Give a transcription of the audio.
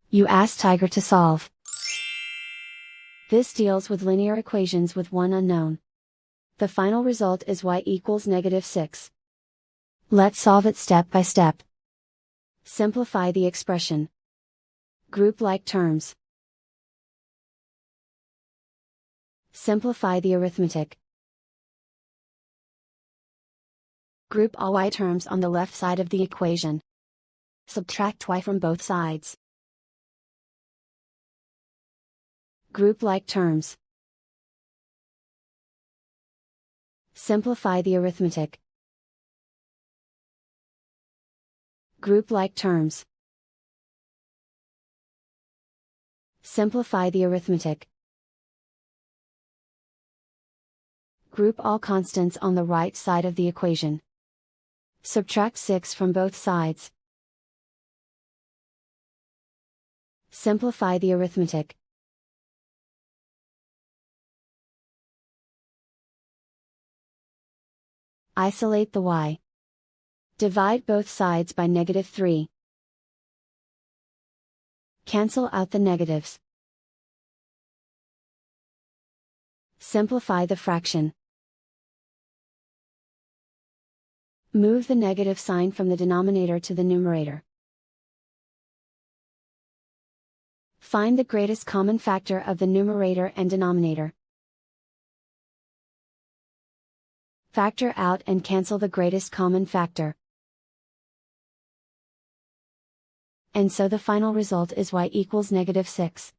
You ask Tiger to solve. This deals with linear equations with one unknown. The final result is y equals -6. Let's solve it step by step. Simplify the expression. Group like terms. Simplify the arithmetic. Group all y terms on the left side of the equation. Subtract y from both sides. Group like terms. Simplify the arithmetic. Group like terms. Simplify the arithmetic. Group all constants on the right side of the equation. Subtract 6 from both sides. Simplify the arithmetic. Isolate the y. Divide both sides by -3. Cancel out the negatives. Simplify the fraction. Move the negative sign from the denominator to the numerator. Find the greatest common factor of the numerator and denominator. Factor out and cancel the greatest common factor. And so the final result is y equals -6.